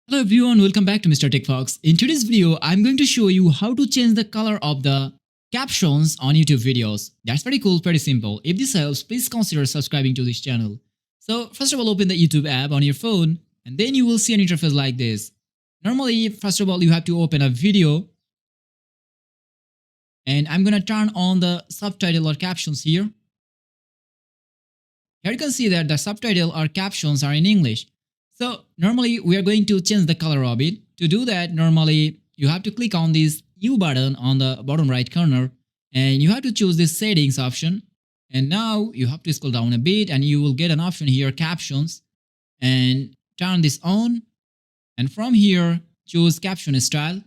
Hello everyone, welcome back to Mr. TECHFOX. In today's video, I'm going to show you how to change the color of the captions on YouTube videos. That's pretty cool, pretty simple. If this helps, please consider subscribing to this channel. So first of all, open the YouTube app on your phone and then you will see an interface like this. Normally, first of all, you have to open a video and I'm going to turn on the subtitle or captions here. Here you can see that the subtitle or captions are in English. So normally we are going to change the color of it. To do that, normally you have to click on this U button on the bottom right corner and you have to choose this settings option. And now you have to scroll down a bit and you will get an option here, captions, and turn this on. And from here, choose caption style.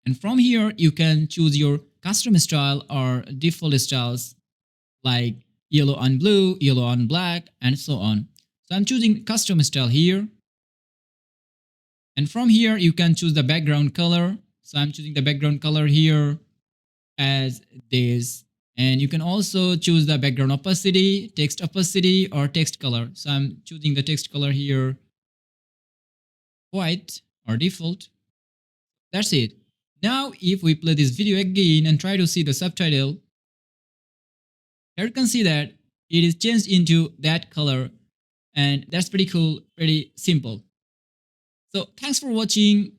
And from here, you can choose your custom style or default styles like yellow on blue, yellow on black, and so on. So I'm choosing custom style here. And from here, you can choose the background color. So I'm choosing the background color here as this. And you can also choose the background opacity, or text color. So I'm choosing the text color here, white or default. That's it. Now, if we play this video again and try to see the subtitle, here you can see that it is changed into that color. And that's pretty cool, pretty simple. So thanks for watching.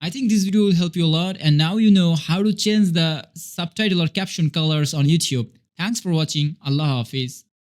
I think this video will help you a lot and now you know how to change the subtitle or caption colors on YouTube. Thanks for watching. Allah Hafiz.